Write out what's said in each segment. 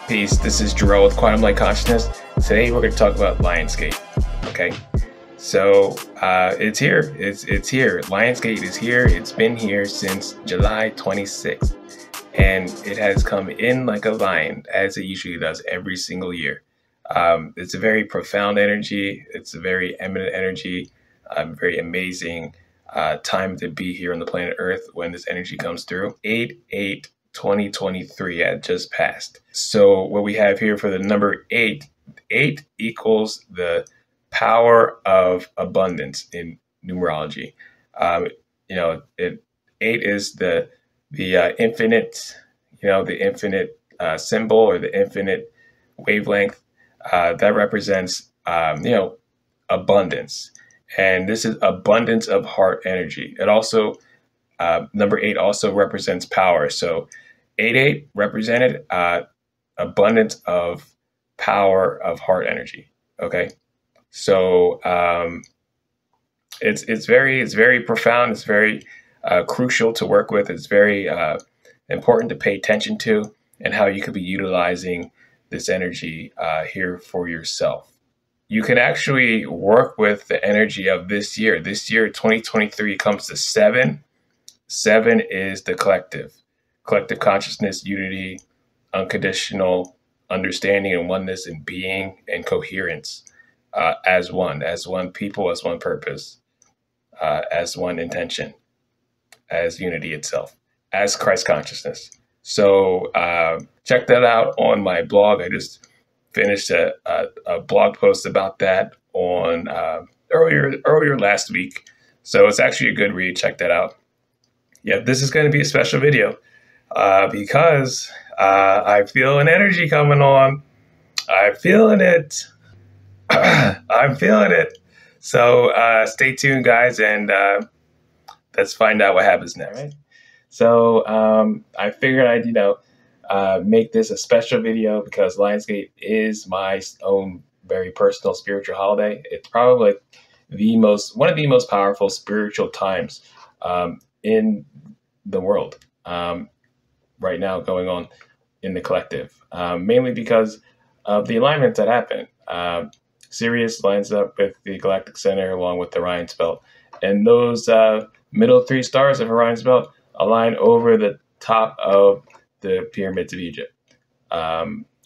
Peace, this is Jarrell with Quantum Light Consciousness. Today we're going to talk about Lionsgate. Okay, so it's here. It's here. Lionsgate is here. It's been here since July 26th, and it has come in like a lion, as it usually does every single year. It's a very profound energy. It's a very eminent energy. Very amazing time to be here on the planet Earth when this energy comes through. 8/8/2023 had just passed. So what we have here for the number 8, 8 equals the power of abundance in numerology. 8 is the infinite, the infinite symbol, or the infinite wavelength that represents, abundance. And this is abundance of heart energy. It also, number 8 also represents power. So 8/8 represented abundance of power of heart energy. Okay, so it's very profound. It's very crucial to work with. It's very important to pay attention to, and how you could be utilizing this energy here for yourself. You can actually work with the energy of this year. This year, 2023, comes to 7. 7 is the collective consciousness, unity, unconditional understanding and oneness and being and coherence, as one people, as one purpose, as one intention, as unity itself, as Christ consciousness. So check that out on my blog. I just finished a blog post about that on earlier last week. So it's actually a good read. Check that out. Yeah, this is going to be a special video because I feel an energy coming on. I'm feeling it. I'm feeling it. So stay tuned, guys, and let's find out what happens next. Right. So I figured I'd, make this a special video because Lionsgate is my own very personal spiritual holiday. It's probably one of the most powerful spiritual times in the world right now going on in the collective, mainly because of the alignments that happen. Sirius lines up with the Galactic Center along with the Orion's belt, and those middle 3 stars of Orion's belt align over the top of the pyramids of Egypt.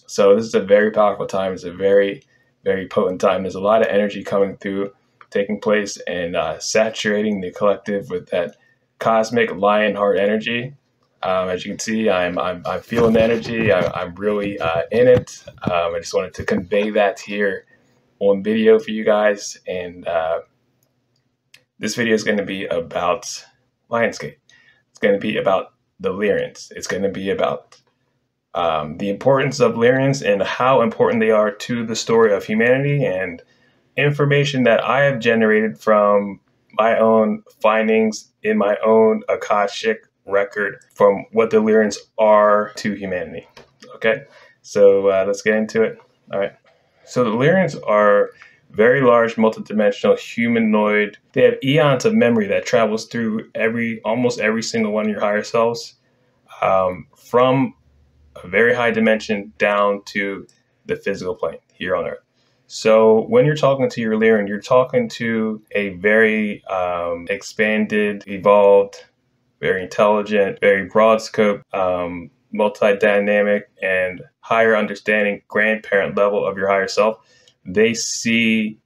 So this is a very powerful time. It's a very, very potent time. There's a lot of energy coming through, taking place, and saturating the collective with that cosmic lion heart energy. As you can see, I'm feeling the energy. I'm really in it. I just wanted to convey that here on video for you guys. And this video is going to be about Lionsgate. It's going to be about the Lyrans. It's going to be about the importance of Lyrans and how important they are to the story of humanity, and information that I have generated from my own findings in my own Akashic record from what the Lyrans are to humanity. Okay, so let's get into it. All right. So the Lyrans are very large, multidimensional humanoid. They have eons of memory that travels through almost every single one of your higher selves, from a very high dimension down to the physical plane here on Earth. So when you're talking to your Lyran, you're talking to a very expanded, evolved, very intelligent, very broad scope, multi-dynamic, and higher understanding grandparent level of your higher self. They see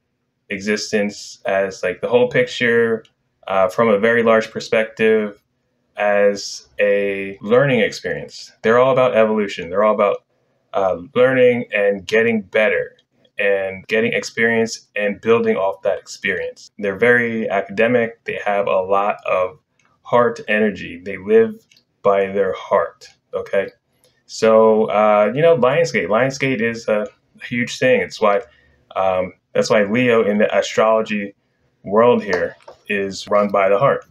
existence as like the whole picture, from a very large perspective, as a learning experience. They're all about evolution. They're all about learning and getting better and getting experience and building off that experience. They're very academic. They have a lot of heart energy. They live by their heart. Okay. So, Lionsgate is a huge thing. It's why, that's why Leo in the astrology world here is run by the heart,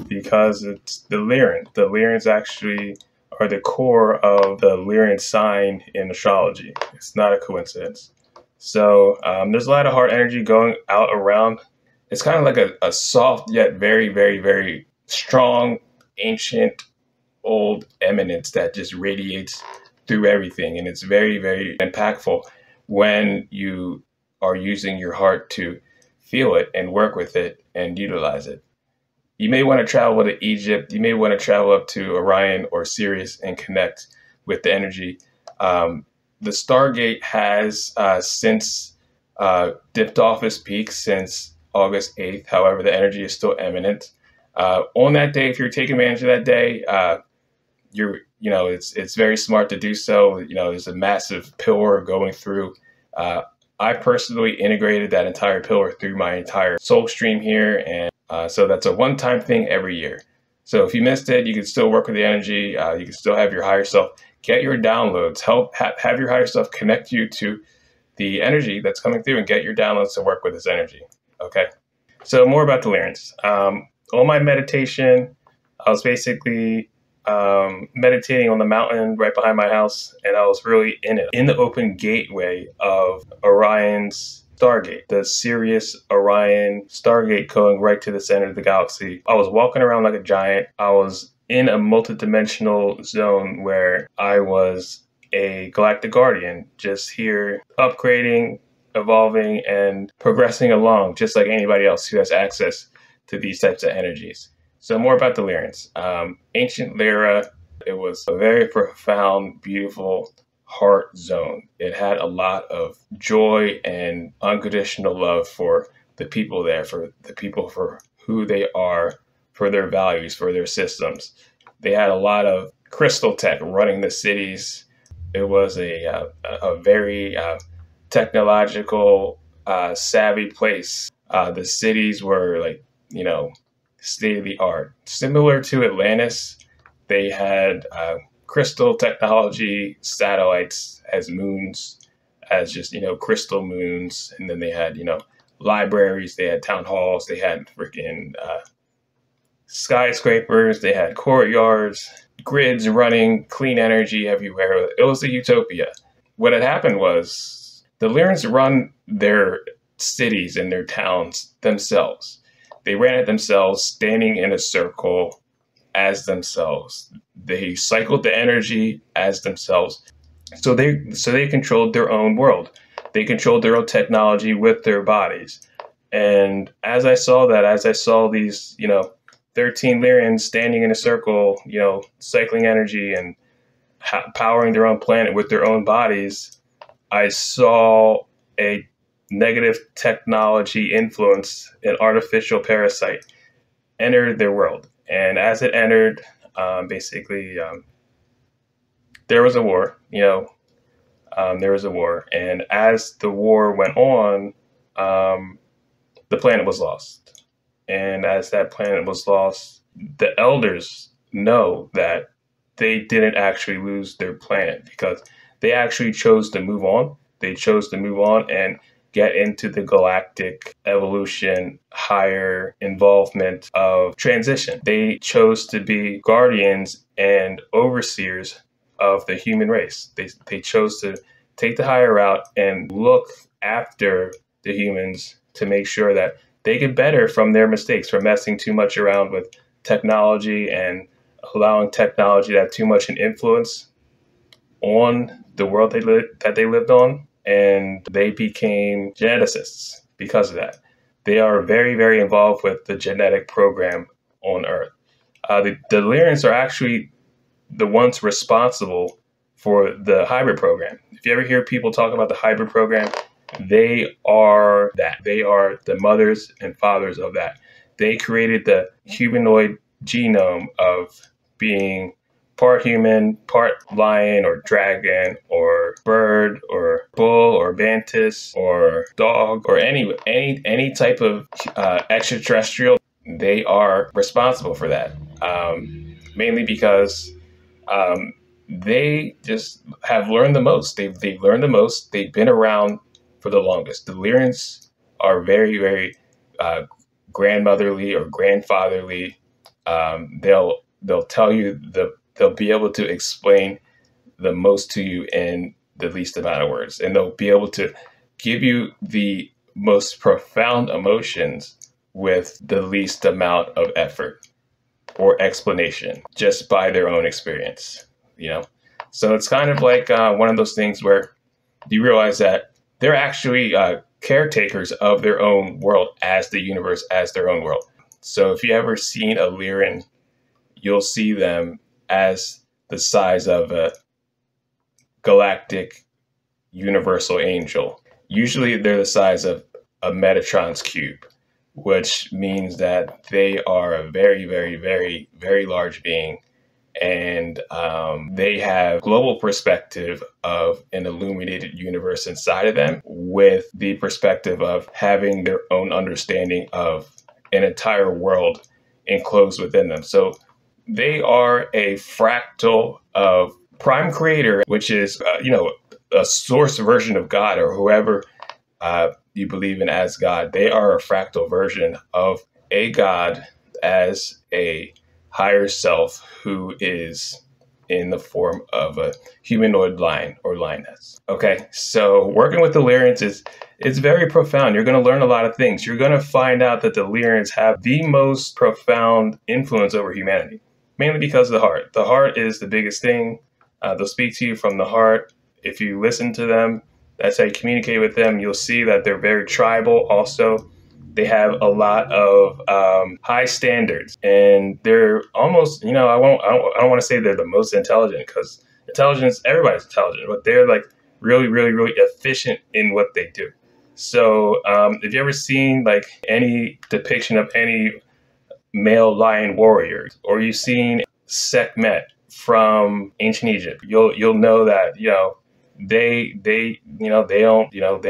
because it's the Lyran. The Lyrans actually are the core of the Lyran sign in astrology. It's not a coincidence. So there's a lot of heart energy going out around. It's kind of like a soft yet very, very, very strong, ancient, old eminence that just radiates through everything. And it's very, very impactful when you are using your heart to feel it and work with it and utilize it. You may want to travel to Egypt. You may want to travel up to Orion or Sirius and connect with the energy. The Stargate has since dipped off its peak since August 8th. However, the energy is still eminent. On that day, if you're taking advantage of that day, it's very smart to do so. There's a massive pillar going through. I personally integrated that entire pillar through my entire soul stream here, and so that's a one-time thing every year. So if you missed it, you can still work with the energy. You can still have your higher self get your downloads. Have your higher self connect you to the energy that's coming through and get your downloads to work with this energy. Okay. So more about the Lyrans. On my meditation, I was basically meditating on the mountain right behind my house, and I was really in the open gateway of Orion's Stargate, the Sirius Orion Stargate going right to the center of the galaxy. I was walking around like a giant. I was in a multidimensional zone where I was a galactic guardian, just here upgrading, evolving, and progressing along, just like anybody else who has access to these types of energies. So more about the Lyrans. Ancient Lyra, it was a very profound, beautiful heart zone. It had a lot of joy and unconditional love for the people there, for the people for who they are, for their values, for their systems. They had a lot of crystal tech running the cities. It was a very technological, savvy place. The cities were state of the art. Similar to Atlantis, they had crystal technology, satellites as moons, as just, crystal moons. And then they had, libraries, they had town halls, they had freaking skyscrapers, they had courtyards, grids running, clean energy everywhere. It was a utopia. What had happened was the Lyrans run their cities and their towns themselves. They ran it themselves, standing in a circle as themselves. They cycled the energy as themselves. So they controlled their own world. They controlled their own technology with their bodies. And as I saw these, 13 Lyrans standing in a circle, cycling energy and powering their own planet with their own bodies, I saw a negative technology influence, an artificial parasite, enter their world. And as it entered, there was a war, there was a war. And as the war went on, the planet was lost. And as that planet was lost, the elders know that they didn't actually lose their planet, because they actually chose to move on. They chose to move on and get into the galactic evolution, higher involvement of transition. They chose to be guardians and overseers of the human race. They chose to take the higher route and look after the humans to make sure that they get better from their mistakes, from messing too much around with technology and allowing technology to have too much an influence on the world that they lived on. And they became geneticists because of that. They are very, very involved with the genetic program on Earth. The Lyrans are actually the ones responsible for the hybrid program. If you ever hear people talk about the hybrid program, they are that. They are the mothers and fathers of that. They created the humanoid genome of being part human, part lion or dragon or bird or bull or mantis or dog or any type of extraterrestrial. They are responsible for that, mainly because they just have learned the most. They've learned the most. They've been around for the longest. The Lyrans are very, very grandmotherly or grandfatherly. They'll tell you they'll be able to explain the most to you in the least amount of words, and they'll be able to give you the most profound emotions with the least amount of effort or explanation, just by their own experience. So it's kind of like one of those things where you realize that they're actually caretakers of their own world as the universe, as their own world. So if you ever seen a Lyran, you'll see them as the size of a galactic universal angel. Usually they're the size of a Metatron's cube, which means that they are a very, very, very, very large being. And they have global perspective of an illuminated universe inside of them, with the perspective of having their own understanding of an entire world enclosed within them. So they are a fractal of Prime Creator, which is, a source version of God, or whoever you believe in as God. They are a fractal version of a God as a higher self who is in the form of a humanoid lion or lioness. Okay, so working with the Lyrans is very profound. You're going to learn a lot of things. You're going to find out that the Lyrans have the most profound influence over humanity, mainly because of the heart. The heart is the biggest thing. They'll speak to you from the heart. If you listen to them, that's how you communicate with them. You'll see that they're very tribal also. They have a lot of high standards, and they're almost, I don't want to say they're the most intelligent, because intelligence, everybody's intelligent, but they're like really, really, really efficient in what they do. So if you ever seen like any depiction of any male lion warrior, or you've seen Sekhmet from ancient Egypt, you'll know that, they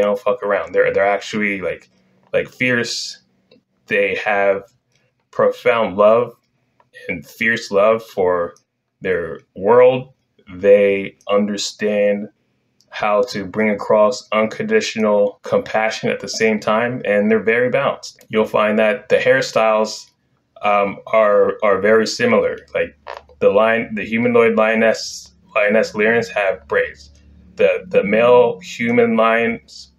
don't fuck around. They're actually like fierce. They have profound love and fierce love for their world. They understand how to bring across unconditional compassion at the same time, and they're very balanced. You'll find that the hairstyles are very similar. Like the humanoid lioness Lyrans have braids. The male human lions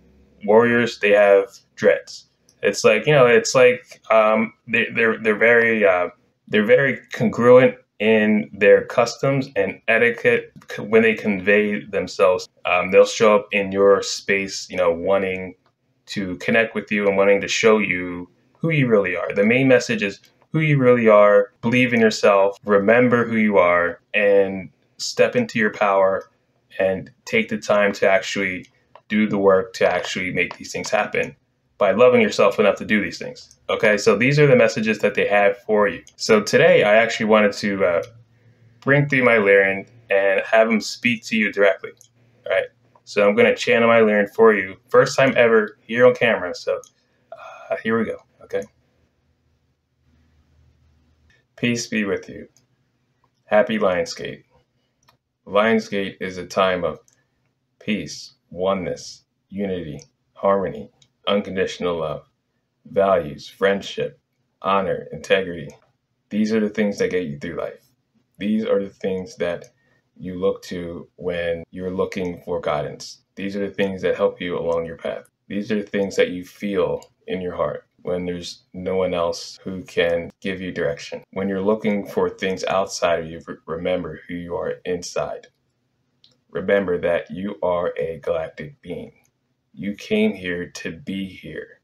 warriors, they have dreads. It's like, they're very congruent in their customs and etiquette when they convey themselves. They'll show up in your space, wanting to connect with you and wanting to show you who you really are. The main message is who you really are. Believe in yourself, remember who you are, and step into your power and take the time to actually do the work to actually make these things happen by loving yourself enough to do these things. Okay, so these are the messages that they have for you. So today I actually wanted to bring through my Lyran and have him speak to you directly. All right, so I'm going to channel my Lyran for you. First time ever here on camera, so here we go, okay? Peace be with you. Happy Lionsgate. Lionsgate is a time of peace, oneness, unity, harmony, unconditional love, values, friendship, honor, integrity. These are the things that get you through life. These are the things that you look to when you're looking for guidance. These are the things that help you along your path. These are the things that you feel in your heart when there's no one else who can give you direction. When you're looking for things outside of you, remember who you are inside. Remember that you are a galactic being. You came here to be here.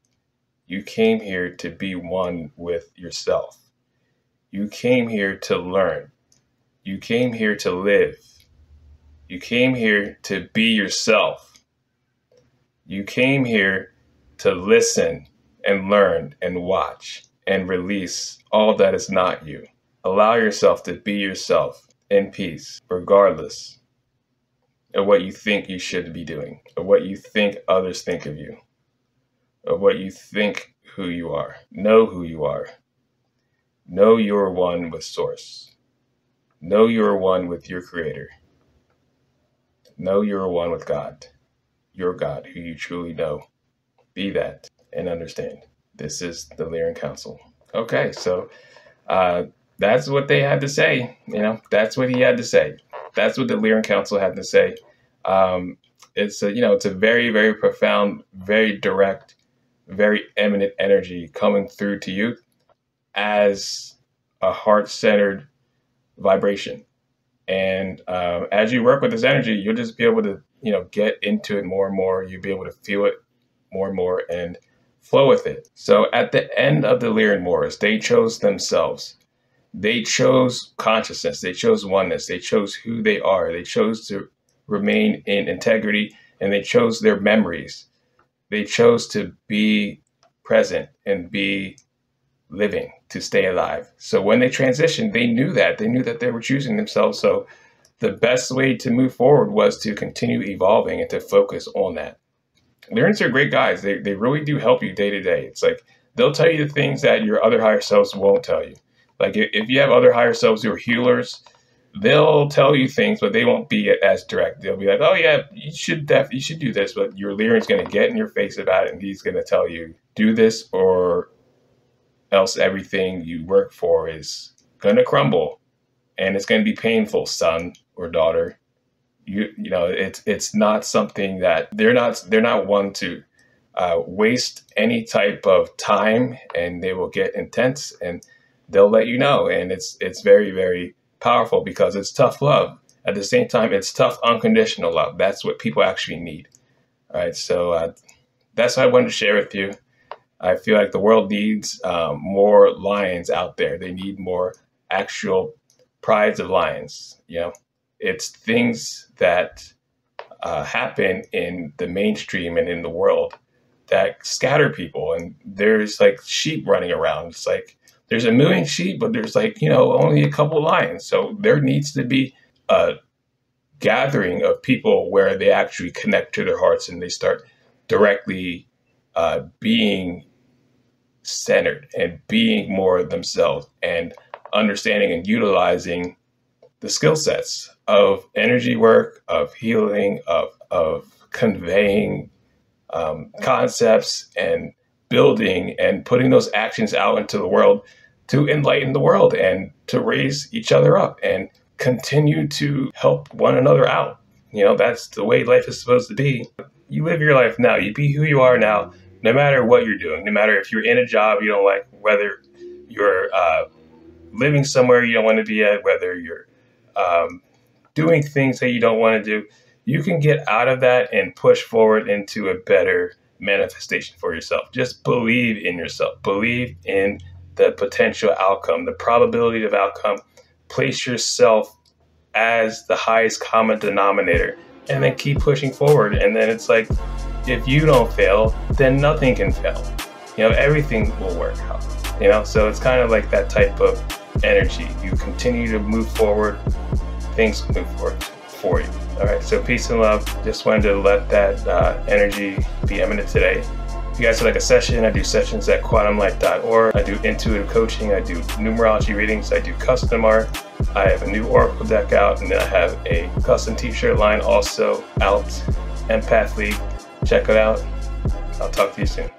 You came here to be one with yourself. You came here to learn. You came here to live. You came here to be yourself. You came here to listen and learn and watch and release all that is not you. Allow yourself to be yourself in peace, regardless of what you think you should be doing, of what you think others think of you, of what you think who you are. Know who you are. Know you're one with Source. Know you're one with your Creator. Know you're one with God, your God, who you truly know. Be that and understand. This is the Lyran Council. Okay, so that's what they had to say. That's what he had to say. That's what the Lyran Council had to say. It's a very, very profound, very direct, very eminent energy coming through to you as a heart-centered vibration. And as you work with this energy, you'll just be able to, get into it more and more. You'll be able to feel it more and more and flow with it. So at the end of the Lyran Wars, they chose themselves. They chose consciousness. They chose oneness. They chose who they are. They chose to remain in integrity, and they chose their memories. They chose to be present and be living, to stay alive. So when they transitioned, they knew that. They knew that they were choosing themselves. So the best way to move forward was to continue evolving and to focus on that. Lyrans are great guys. They really do help you day to day. It's like they'll tell you the things that your other higher selves won't tell you. Like if you have other higher selves who are healers, they'll tell you things, but they won't be as direct. They'll be like, oh yeah, you should do this, but your Lyran's going to get in your face about it, and he's going to tell you, do this or else everything you work for is going to crumble, and it's going to be painful, son or daughter. It's not something that they're not one to waste any type of time, and they will get intense and they'll let you know. And it's very, very powerful because it's tough love. At the same time, it's tough unconditional love. That's what people actually need. All right. So that's what I wanted to share with you. I feel like the world needs more lions out there. They need more actual prides of lions. It's things that happen in the mainstream and in the world that scatter people. And there's like sheep running around. It's like there's a million sheep, but there's only a couple lions. So there needs to be a gathering of people where they actually connect to their hearts and they start directly being centered and being more themselves and understanding and utilizing the skill sets of energy work, of healing, of conveying concepts and building and putting those actions out into the world to enlighten the world and to raise each other up and continue to help one another out. That's the way life is supposed to be. You live your life now. You be who you are now, no matter what you're doing, no matter if you're in a job you don't like, whether you're living somewhere you don't want to be at, whether you're doing things that you don't want to do. You can get out of that and push forward into a better manifestation for yourself. Just believe in yourself. Believe in the potential outcome, the probability of outcome. Place yourself as the highest common denominator and then keep pushing forward. And then it's like, if you don't fail, then nothing can fail. Everything will work out. So it's kind of like that type of energy. You continue to move forward, things move forward for you. All right, so peace and love. Just wanted to let that energy be eminent today. If you guys would like a session, I do sessions at quantumlight.org. I do intuitive coaching. I do numerology readings. I do custom art. I have a new Oracle deck out, and then I have a custom t-shirt line also out, Empath League. Check it out. I'll talk to you soon.